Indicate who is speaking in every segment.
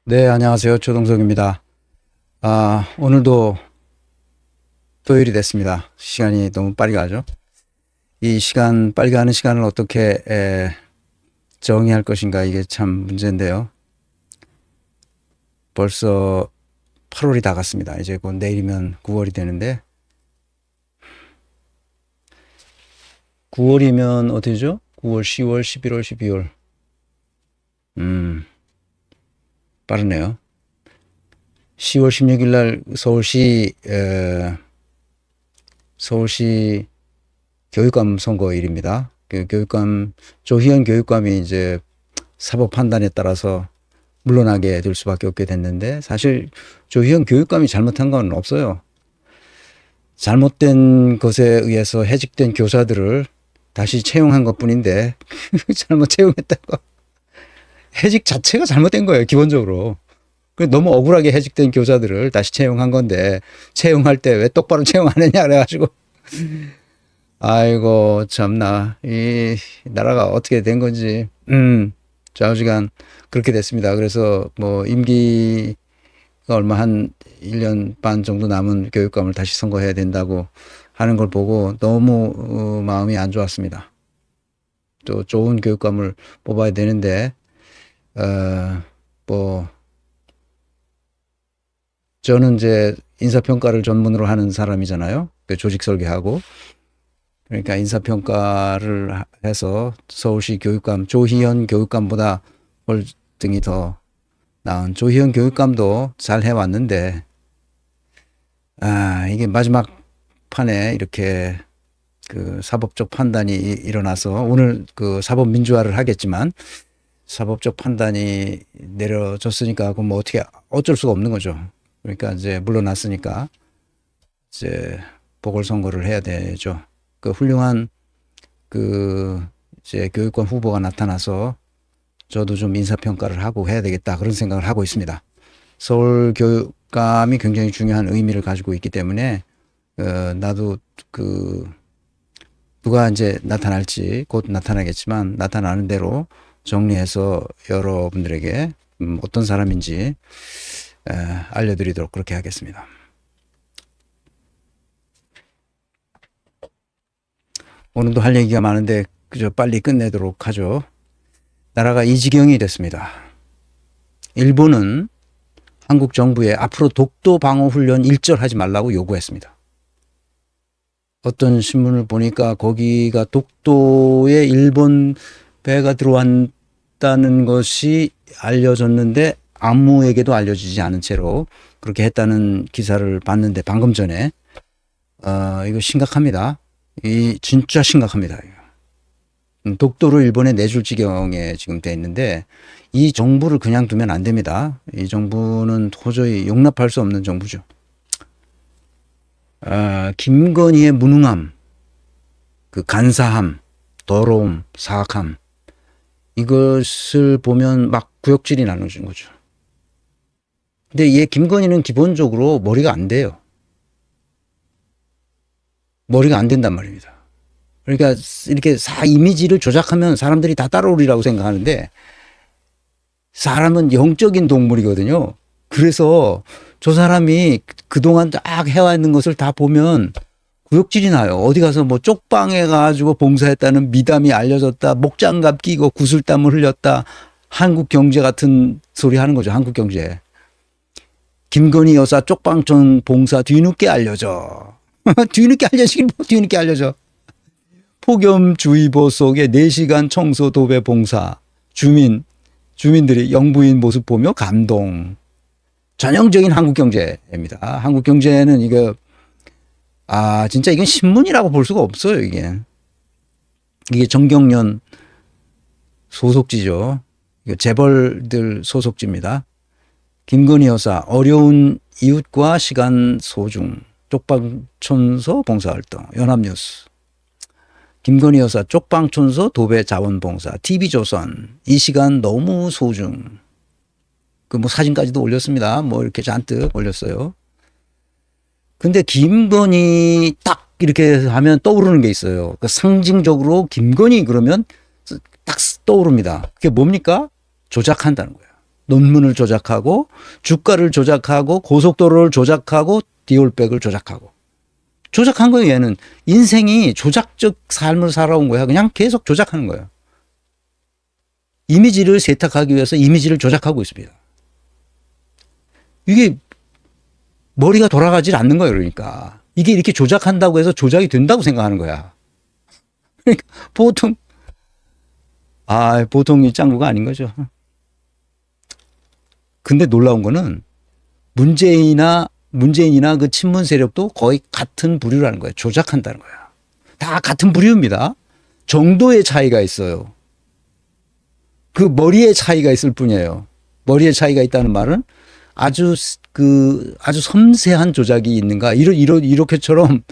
Speaker 1: 네, 안녕하세요. 조동석입니다. 오늘도 토요일이 됐습니다. 시간이 너무 빨리 가죠. 이 시간, 빨리 가는 시간을 어떻게 정의할 것인가, 이게 참 문제인데요. 벌써 8월이 다 갔습니다. 이제 곧 내일이면 9월이 되는데, 9월이면 어디죠? 9월, 10월, 11월, 12월. 빠르네요. 10월 16일 날 서울시 교육감 선거일입니다. 그 교육감, 조희연 교육감이 이제 사법 판단에 따라서 물러나게 될 수밖에 없게 됐는데, 사실 조희연 교육감이 잘못한 건 없어요. 잘못된 것에 의해서 해직된 교사들을 다시 채용한 것뿐인데 잘못 채용했다고. 해직 자체가 잘못된 거예요, 기본적으로. 너무 억울하게 해직된 교사들을 다시 채용한 건데, 채용할 때 왜 똑바로 채용 안 했냐 그래가지고 아이고 참나, 이 나라가 어떻게 된 건지 좌우지간 그렇게 됐습니다. 그래서 뭐 임기가 얼마 한 1년 반 정도 남은 교육감을 다시 선거해야 된다고 하는 걸 보고 너무 마음이 안 좋았습니다. 또 좋은 교육감을 뽑아야 되는데 뭐 저는 이제 인사평가를 전문으로 하는 사람이잖아요. 그 조직 설계하고. 그러니까 인사평가를 해서 서울시 교육감, 조희연 교육감보다 월등히 더 나은, 조희연 교육감도 잘 해왔는데, 이게 마지막 판에 이렇게 그 사법적 판단이 일어나서, 오늘 그 사법 민주화를 하겠지만, 사법적 판단이 내려졌으니까, 그럼 뭐 어쩔 수가 없는 거죠. 그러니까 이제 물러났으니까 이제 보궐선거를 해야 되죠. 그 훌륭한 그 이제 교육감 후보가 나타나서 저도 좀 인사평가를 하고 해야 되겠다, 그런 생각을 하고 있습니다. 서울 교육감이 굉장히 중요한 의미를 가지고 있기 때문에 나도 그 누가 이제 나타날지 곧 나타나겠지만, 나타나는 대로 정리해서 여러분들에게 어떤 사람인지 알려드리도록 그렇게 하겠습니다. 오늘도 할 얘기가 많은데 그저 빨리 끝내도록 하죠. 나라가 이 지경이 됐습니다. 일본은 한국 정부에 앞으로 독도 방어 훈련 일절하지 말라고 요구했습니다. 어떤 신문을 보니까 거기가 독도에 일본 배가 들어왔다는 것이 알려졌는데 아무에게도 알려지지 않은 채로 그렇게 했다는 기사를 봤는데, 방금 전에 이거 심각합니다. 이 진짜 심각합니다. 독도를 일본에 내줄 지경에 지금 돼 있는데, 이 정부를 그냥 두면 안 됩니다. 이 정부는 도저히 용납할 수 없는 정부죠. 김건희의 무능함, 그 간사함, 더러움, 사악함, 이것을 보면 막 구역질이 나는 거죠. 근데 얘 김건희는 기본적으로 머리가 안 돼요. 머리가 안 된단 말입니다. 그러니까 이렇게 이미지를 조작하면 사람들이 다 따라오리라고 생각하는데, 사람은 영적인 동물이거든요. 그래서 저 사람이 그동안 딱 해왔는 것을 다 보면 구역질이 나요. 어디 가서 뭐 쪽방에 가지고 봉사했다는 미담이 알려졌다, 목장갑 끼고 구슬땀을 흘렸다, 한국경제 같은 소리 하는 거죠. 한국경제. 김건희 여사 쪽방촌 봉사 뒤늦게 알려져. 뒤늦게 알려지긴 뭐 뒤늦게 알려져. 폭염주의보 속에 4시간 청소 도배 봉사. 주민들이 영부인 모습 보며 감동. 전형적인 한국경제입니다. 한국경제는 이거 진짜 이건 신문이라고 볼 수가 없어요. 이게 정경련 소속지죠. 이거 재벌들 소속지입니다. 김건희 여사 어려운 이웃과 시간 소중, 쪽방촌소 봉사활동. 연합뉴스. 김건희 여사 쪽방촌소 도배 자원봉사. TV조선. 이 시간 너무 소중. 그 뭐 사진까지도 올렸습니다. 뭐 이렇게 잔뜩 올렸어요. 근데 김건희 딱 이렇게 하면 떠오르는 게 있어요. 그 상징적으로 김건희 그러면 딱 떠오릅니다. 그게 뭡니까? 조작한다는 거예요. 논문을 조작하고 주가를 조작하고 고속도로를 조작하고 디올백을 조작하고 조작한 거예요. 얘는 인생이 조작적 삶을 살아온 거야. 그냥 계속 조작하는 거예요. 이미지를 세탁하기 위해서 이미지를 조작하고 있습니다. 이게 머리가 돌아가질 않는 거예요. 그러니까 이게 이렇게 조작한다고 해서 조작이 된다고 생각하는 거야. 그러니까 보통이 짱구가 아닌 거죠. 근데 놀라운 거는 문재인이나 그 친문 세력도 거의 같은 부류라는 거예요. 조작한다는 거야. 다 같은 부류입니다. 정도의 차이가 있어요. 그 머리에 차이가 있을 뿐이에요. 머리에 차이가 있다는 말은 아주 섬세한 조작이 있는가. 이렇게처럼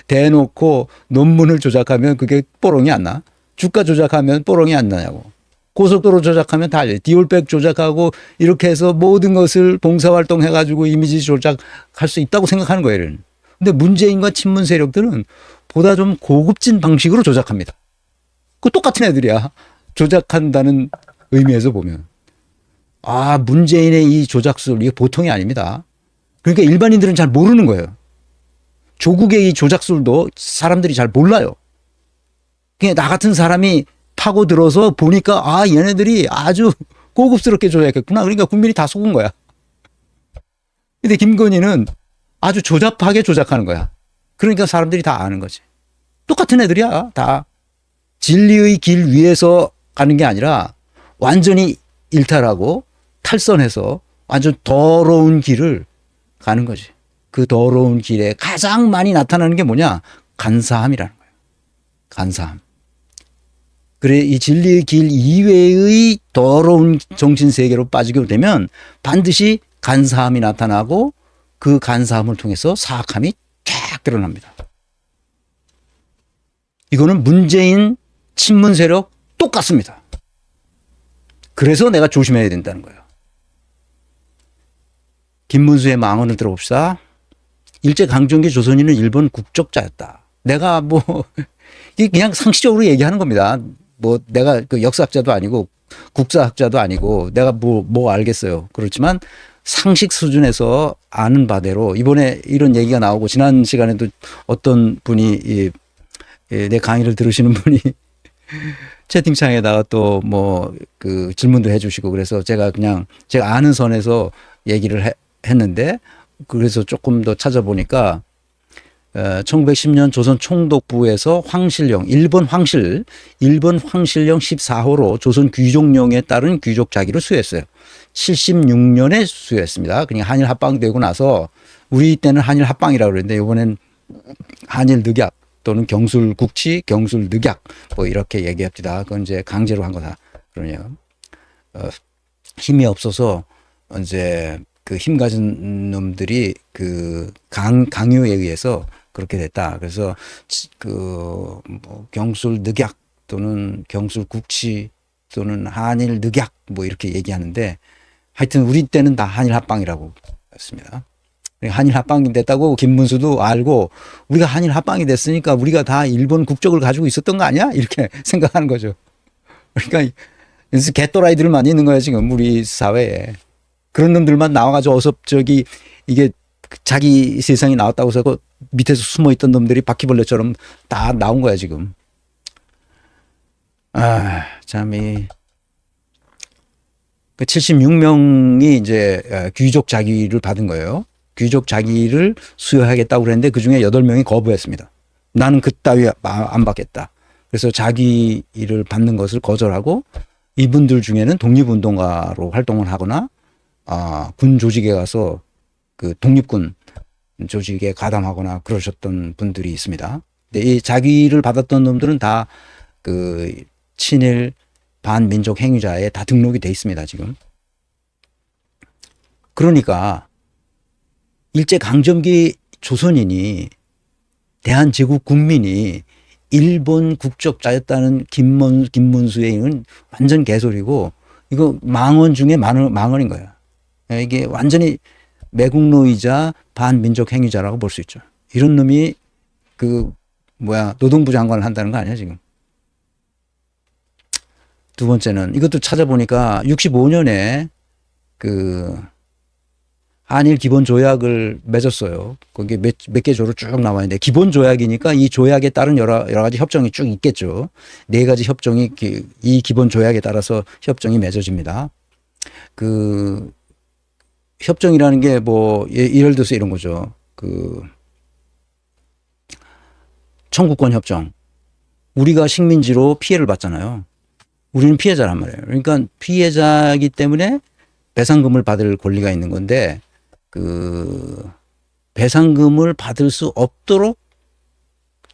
Speaker 1: 대놓고 논문을 조작하면 그게 뽀롱이 안 나. 주가 조작하면 뽀롱이 안 나냐고. 고속도로 조작하면 다 알려요. 디올백 조작하고 이렇게 해서 모든 것을 봉사활동 해가지고 이미지 조작할 수 있다고 생각하는 거예요. 근데 문재인과 친문 세력들은 보다 좀 고급진 방식으로 조작합니다. 그 똑같은 애들이야. 조작한다는 의미에서 보면. 문재인의 이 조작술, 이게 보통이 아닙니다. 그러니까 일반인들은 잘 모르는 거예요. 조국의 이 조작술도 사람들이 잘 몰라요. 그냥 나 같은 사람이 파고들어서 보니까 얘네들이 아주 고급스럽게 조작했구나. 그러니까 국민이 다 속은 거야. 근데 김건희는 아주 조잡하게 조작하는 거야. 그러니까 사람들이 다 아는 거지. 똑같은 애들이야. 다 진리의 길 위에서 가는 게 아니라 완전히 일탈하고 탈선해서 완전 더러운 길을 가는 거지. 그 더러운 길에 가장 많이 나타나는 게 뭐냐? 간사함이라는 거예요. 간사함. 그래, 이 진리의 길 이외의 더러운 정신세계로 빠지게 되면 반드시 간사함이 나타나고 그 간사함을 통해서 사악함이 쫙 드러납니다. 이거는 문재인 친문 세력 똑같습니다. 그래서 내가 조심해야 된다는 거예요. 김문수의 망언을 들어봅시다. 일제강점기 조선인은 일본 국적자였다. 내가 그냥 상식적으로 얘기하는 겁니다. 내가 그 역사학자도 아니고 국사학자도 아니고 내가 뭐 알겠어요. 그렇지만 상식 수준에서 아는 바대로 이번에 이런 얘기가 나오고 지난 시간에도 어떤 분이 내 강의를 들으시는 분이 채팅창에다가 또 그 질문도 해주시고 그래서 제가 아는 선에서 얘기를 했는데 그래서 조금 더 찾아보니까 1910년 조선 총독부에서 일본 황실령 14호로 조선 귀족령에 따른 귀족 자기를 수여했어요. 76년에 수여했습니다. 그러니까 한일 합방되고 나서 우리 때는 한일 합방이라고 그랬는데 이번엔 한일 늑약 또는 경술국치, 경술늑약 이렇게 얘기합니다. 그건 이제 강제로 한 거다. 그러네요. 힘이 없어서 이제 그 힘 가진 놈들이 그 강요에 의해서 그렇게 됐다. 그래서 경술늑약 또는 경술국치 또는 한일 늑약 이렇게 얘기하는데 하여튼 우리 때는 다 한일 합방이라고 했습니다. 한일 합방이 됐다고 김문수도 알고 우리가 한일 합방이 됐으니까 우리가 다 일본 국적을 가지고 있었던 거 아니야? 이렇게 생각하는 거죠. 그러니까 개또라이들만 있는 거야 지금 우리 사회에. 그런 놈들만 나와가지고 어서 이게 자기 세상이 나왔다고 해서 밑에서 숨어있던 놈들이 바퀴벌레처럼 다 나온 거야 지금. 참 그 76명이 이제 귀족 자기를 받은 거예요. 귀족 자기를 수여하겠다고 그랬는데 그중에 8명이 거부했습니다. 나는 그따위 안 받겠다. 그래서 자기를 받는 것을 거절하고 이분들 중에는 독립운동가로 활동을 하거나 군 조직에 가서 그 독립군 조직에 가담하거나 그러셨던 분들이 있습니다. 근데 이 자기를 받았던 놈들은 다 그 친일 반민족 행위자에 다 등록이 돼 있습니다, 지금. 그러니까 일제강점기 조선인이 대한제국 국민이 일본 국적자였다는 김문수의 이건 완전 개소리고 이거 망언 중에 망언인 거야. 이게 완전히 매국노이자 반민족 행위자라고 볼 수 있죠. 이런 놈이 노동부 장관을 한다는 거 아니야 지금. 두 번째는 이것도 찾아보니까 65년에 그 한일 기본 조약을 맺었어요. 거기 몇 개 조로 쭉 나와 있는데 기본 조약이니까 이 조약에 따른 여러 가지 협정이 쭉 있겠죠. 네 가지 협정이 이 기본 조약에 따라서 협정이 맺어집니다. 그 협정이라는 게 뭐 예를 들어서 이런 거죠. 그 청구권 협정. 우리가 식민지로 피해를 받잖아요. 우리는 피해자란 말이에요. 그러니까 피해자이기 때문에 배상금을 받을 권리가 있는 건데 그 배상금을 받을 수 없도록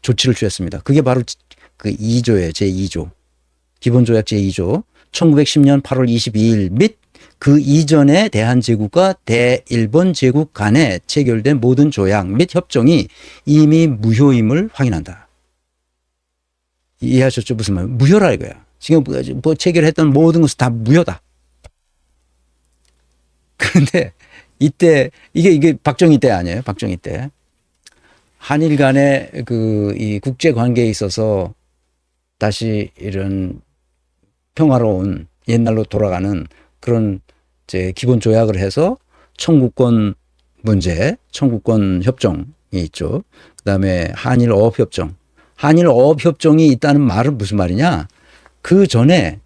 Speaker 1: 조치를 취했습니다. 그게 바로 그 2조예요. 제2조. 기본조약 제2조. 1910년 8월 22일 및 그 이전에 대한제국과 대일본 제국 간에 체결된 모든 조약 및 협정이 이미 무효임을 확인한다. 이해하셨죠? 무슨 말? 무효라 이거야. 지금 뭐 체결했던 모든 것은 다 무효다. 그런데 이때 이게 박정희 때 아니에요? 박정희 때 한일 간의 그 이 국제 관계에 있어서 다시 이런 평화로운 옛날로 돌아가는 그런 이제 기본 조약을 해서 청구권 문제, 청구권 협정이 있죠. 그다음에 한일 어업 협정. 한일 어업 협정이 있다는 말은 무슨 말이냐? 그 전에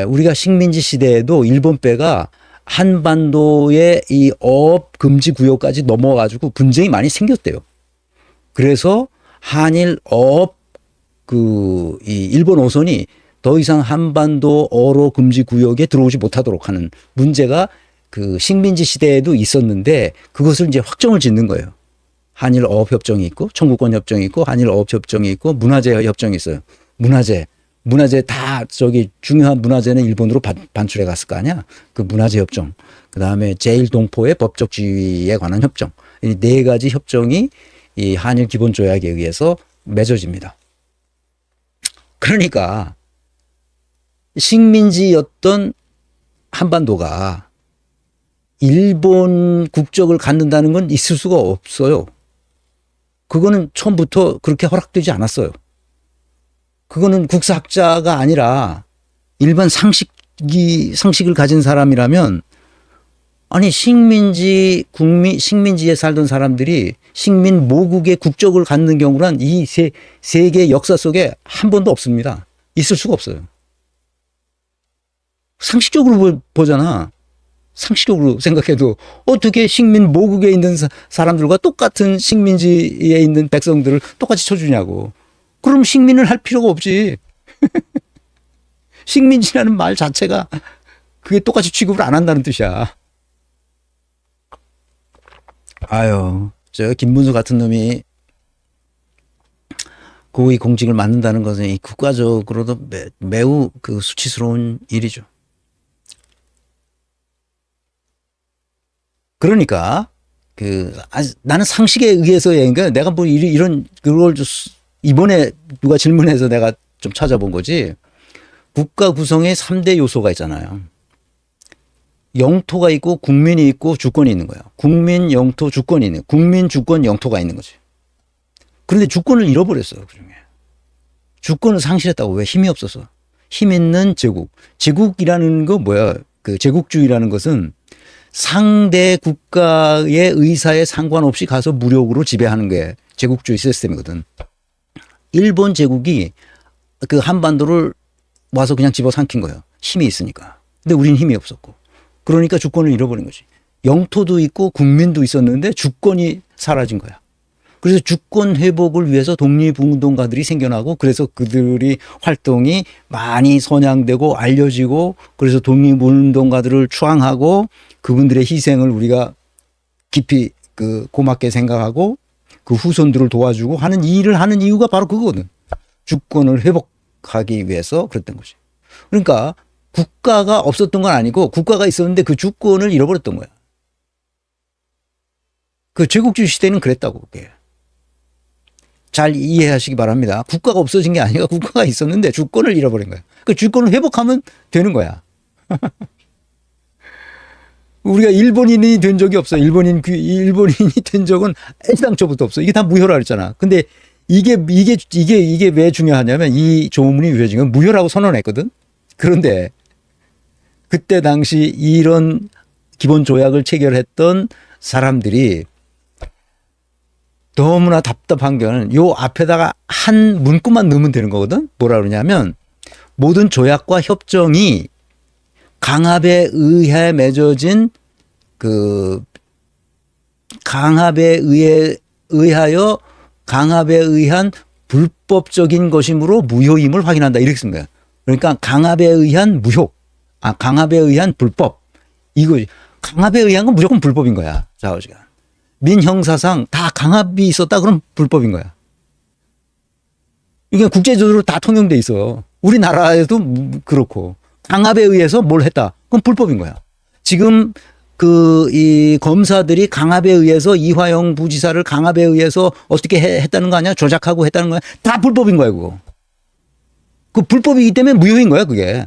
Speaker 1: 우리가 식민지 시대에도 일본 배가 한반도의 이 어업 금지 구역까지 넘어가지고 분쟁이 많이 생겼대요. 그래서 한일 어업 이 일본 어선이 더 이상 한반도 어로 금지 구역에 들어오지 못하도록 하는 문제가 그 식민지 시대에도 있었는데 그것을 이제 확정을 짓는 거예요. 한일 어업 협정이 있고 청구권 협정이 있고 한일 어업 협정이 있고 문화재 협정이 있어요. 문화재 다 저기 중요한 문화재는 일본으로 반출해 갔을 거 아니야. 그 문화재 협정. 그다음에 제1동포의 법적 지위에 관한 협정. 이 네 가지 협정이 이 한일 기본 조약에 의해서 맺어집니다. 그러니까 식민지였던 한반도가 일본 국적을 갖는다는 건 있을 수가 없어요. 그거는 처음부터 그렇게 허락되지 않았어요. 그거는 국사학자가 아니라 일반 상식을 가진 사람이라면 아니 식민지에 살던 사람들이 식민 모국의 국적을 갖는 경우란 이 세계 역사 속에 한 번도 없습니다. 있을 수가 없어요. 상식적으로 보잖아. 상식적으로 생각해도 어떻게 식민 모국에 있는 사람들과 똑같은 식민지에 있는 백성들을 똑같이 쳐주냐고. 그럼 식민을 할 필요가 없지. 식민지라는 말 자체가 그게 똑같이 취급을 안 한다는 뜻이야. 아유, 저 김문수 같은 놈이 고위 공직을 맡는다는 것은 이 국가적으로도 매우 그 수치스러운 일이죠. 그러니까 나는 상식에 의해서의 그러니까 내가 뭐 이런 그걸 이번에 누가 질문해서 내가 좀 찾아본 거지. 국가 구성에 3대 요소가 있잖아요. 영토가 있고 국민이 있고 주권이 있는 거예요. 국민, 영토, 주권이 있는 거예요. 국민, 주권, 영토가 있는 거지. 그런데 주권을 잃어버렸어요. 그중에. 주권을 상실했다고. 왜? 힘이 없어서. 힘 있는 제국. 제국이라는 거 뭐야? 그 제국주의라는 것은 상대 국가의 의사에 상관없이 가서 무력으로 지배하는 게 제국주의 시스템이거든. 일본 제국이 그 한반도를 와서 그냥 집어삼킨 거예요. 힘이 있으니까. 근데 우리는 힘이 없었고. 그러니까 주권을 잃어버린 거지. 영토도 있고 국민도 있었는데 주권이 사라진 거야. 그래서 주권 회복을 위해서 독립운동가들이 생겨나고 그래서 그들이 활동이 많이 선양되고 알려지고 그래서 독립운동가들을 추앙하고 그분들의 희생을 우리가 깊이 고맙게 생각하고 그 후손들을 도와주고 하는 일을 하는 이유가 바로 그거거든. 주권을 회복하기 위해서 그랬던 거지. 그러니까 국가가 없었던 건 아니고 국가가 있었는데 그 주권을 잃어버렸던 거야. 그 제국주의 시대는 그랬다고 그게. 잘 이해하시기 바랍니다. 국가가 없어진 게 아니라 국가가 있었는데 주권을 잃어버린 거야. 그 주권을 회복하면 되는 거야. 우리가 일본인이 된 적이 없어. 일본인이 된 적은 애당초부터 없어. 이게 다 무효라 그랬잖아. 근데 이게 왜 중요하냐면 이 조문이 왜 중요하냐면 무효라고 선언했거든. 그런데 그때 당시 이런 기본 조약을 체결했던 사람들이 너무나 답답한 거는 요 앞에다가 한 문구만 넣으면 되는 거거든. 뭐라 그러냐면 모든 조약과 협정이 강압에 의해 맺어진 그 의하여 강압에 의한 불법적인 것이므로 무효임을 확인한다. 이렇게 쓴 거야. 그러니까 강압에 의한 강압에 의한 불법. 이거 강압에 의한 건 무조건 불법인 거야. 좌우지간. 민형사상 다 강압이 있었다 그럼 불법인 거야. 이게 국제적으로 다 통용돼 있어. 우리나라에도 그렇고 강압에 의해서 뭘 했다. 그럼 불법인 거야. 지금 이 검사들이 강압에 의해서 이화영 부지사를 강압에 의해서 어떻게 했다는 거 아니야? 조작하고 했다는 거야? 다 불법인 거야, 그거. 그 불법이기 때문에 무효인 거야, 그게.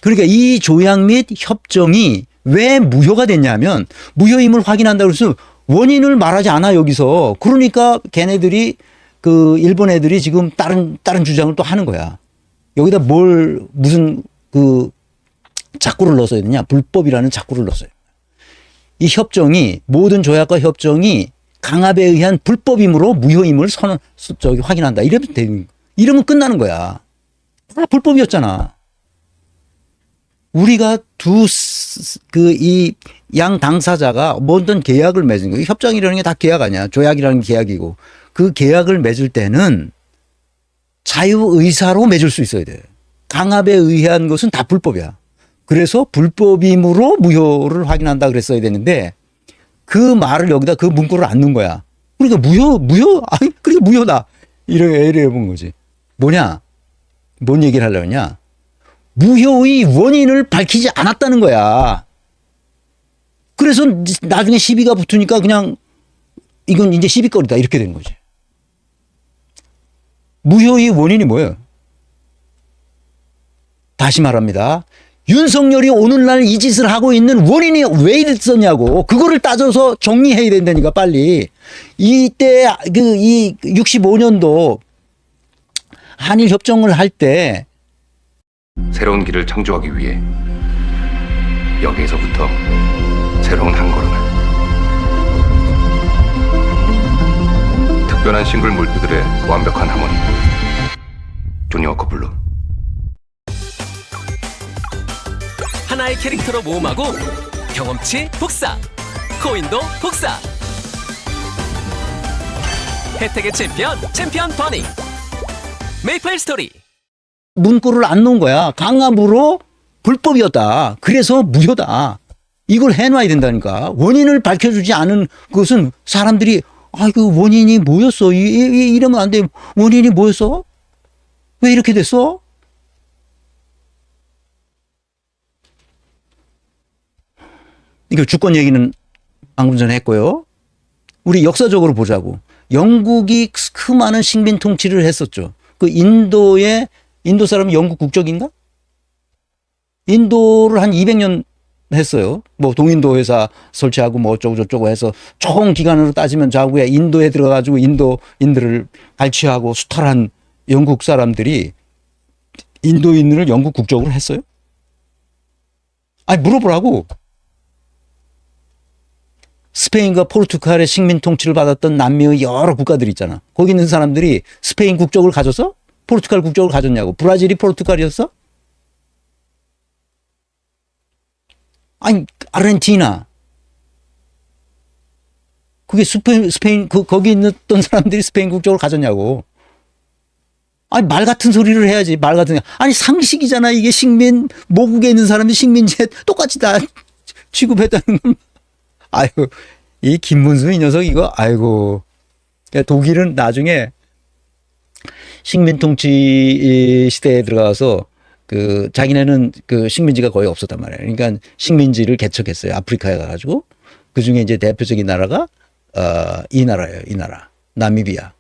Speaker 1: 그러니까 이 조약 및 협정이 왜 무효가 됐냐면 무효임을 확인한다고 해서 원인을 말하지 않아, 여기서. 그러니까 걔네들이 일본 애들이 지금 다른 주장을 또 하는 거야. 여기다 무슨 자꾸를 넣었어야 되냐? 불법이라는 자꾸를 넣었어요. 이 협정이 모든 조약과 협정이 강압에 의한 불법이므로 무효임을 확인한다. 이러면 끝나는 거야. 다 불법이었잖아. 우리가 이 양 당사자가 모든 계약을 맺은 거예요. 협정이라는 게 다 계약 아니야. 조약이라는 게 계약이고. 그 계약을 맺을 때는 자유의사로 맺을 수 있어야 돼. 강압에 의한 것은 다 불법이야. 그래서 불법임으로 무효를 확인한다 그랬어야 되는데 그 말을 여기다 그 문구를 안 넣은 거야. 그러니까 아니, 그러니까 무효다. 이래 본 거지. 뭔 얘기를 하려고 했냐? 무효의 원인을 밝히지 않았다는 거야. 그래서 나중에 시비가 붙으니까 그냥 이건 이제 시비거리다. 이렇게 된 거지. 무효의 원인이 뭐예요? 다시 말합니다. 윤석열이 오늘날 이 짓을 하고 있는 원인이 왜 있었냐고. 그거를 따져서 정리해야 된다니까, 빨리. 이때, 이 65년도 한일 협정을 할 때.
Speaker 2: 새로운 길을 창조하기 위해 여기에서부터 새로운 한 걸음을. 특별한 싱글 몰트들의 완벽한 하모니. 조니워커 블루.
Speaker 3: 하나의 캐릭터로 모험하고 경험치 복사, 코인도 복사. 혜택의 챔피언 버니. 메이플 스토리.
Speaker 1: 문구를 안 놓은 거야. 강압으로 불법이었다. 그래서 무효다. 이걸 해놔야 된다니까. 원인을 밝혀주지 않은 것은 사람들이 원인이 뭐였어? 이러면 안 돼. 원인이 뭐였어? 왜 이렇게 됐어? 이거 주권 얘기는 방금 전에 했고요. 우리 역사적으로 보자고. 영국이 그 많은 식민 통치를 했었죠. 인도 사람이 영국 국적인가? 인도를 한 200년 했어요. 동인도 회사 설치하고 어쩌고저쩌고 해서 총 기간으로 따지면 좌우에 인도에 들어가가지고 인도인들을 갈취하고 수탈한 영국 사람들이 인도인을 영국 국적으로 했어요? 아니, 물어보라고. 스페인과 포르투갈의 식민 통치를 받았던 남미의 여러 국가들 있잖아. 거기 있는 사람들이 스페인 국적을 가졌어? 포르투갈 국적을 가졌냐고. 브라질이 포르투갈이었어? 아니, 아르헨티나. 그게 스페인, 거기 있던 사람들이 스페인 국적을 가졌냐고. 아니, 말 같은 소리를 해야지. 아니, 상식이잖아. 이게 모국에 있는 사람이 식민지에 똑같이 다 취급했다는 건. 아유, 이 김문수 이 녀석 이거, 아이고. 독일은 나중에 식민 통치 시대에 들어가서 자기네는 식민지가 거의 없었단 말이에요. 그러니까 식민지를 개척했어요. 아프리카에 가가지고. 그 중에 이제 대표적인 나라가, 이 나라예요. 이 나라. 나미비아.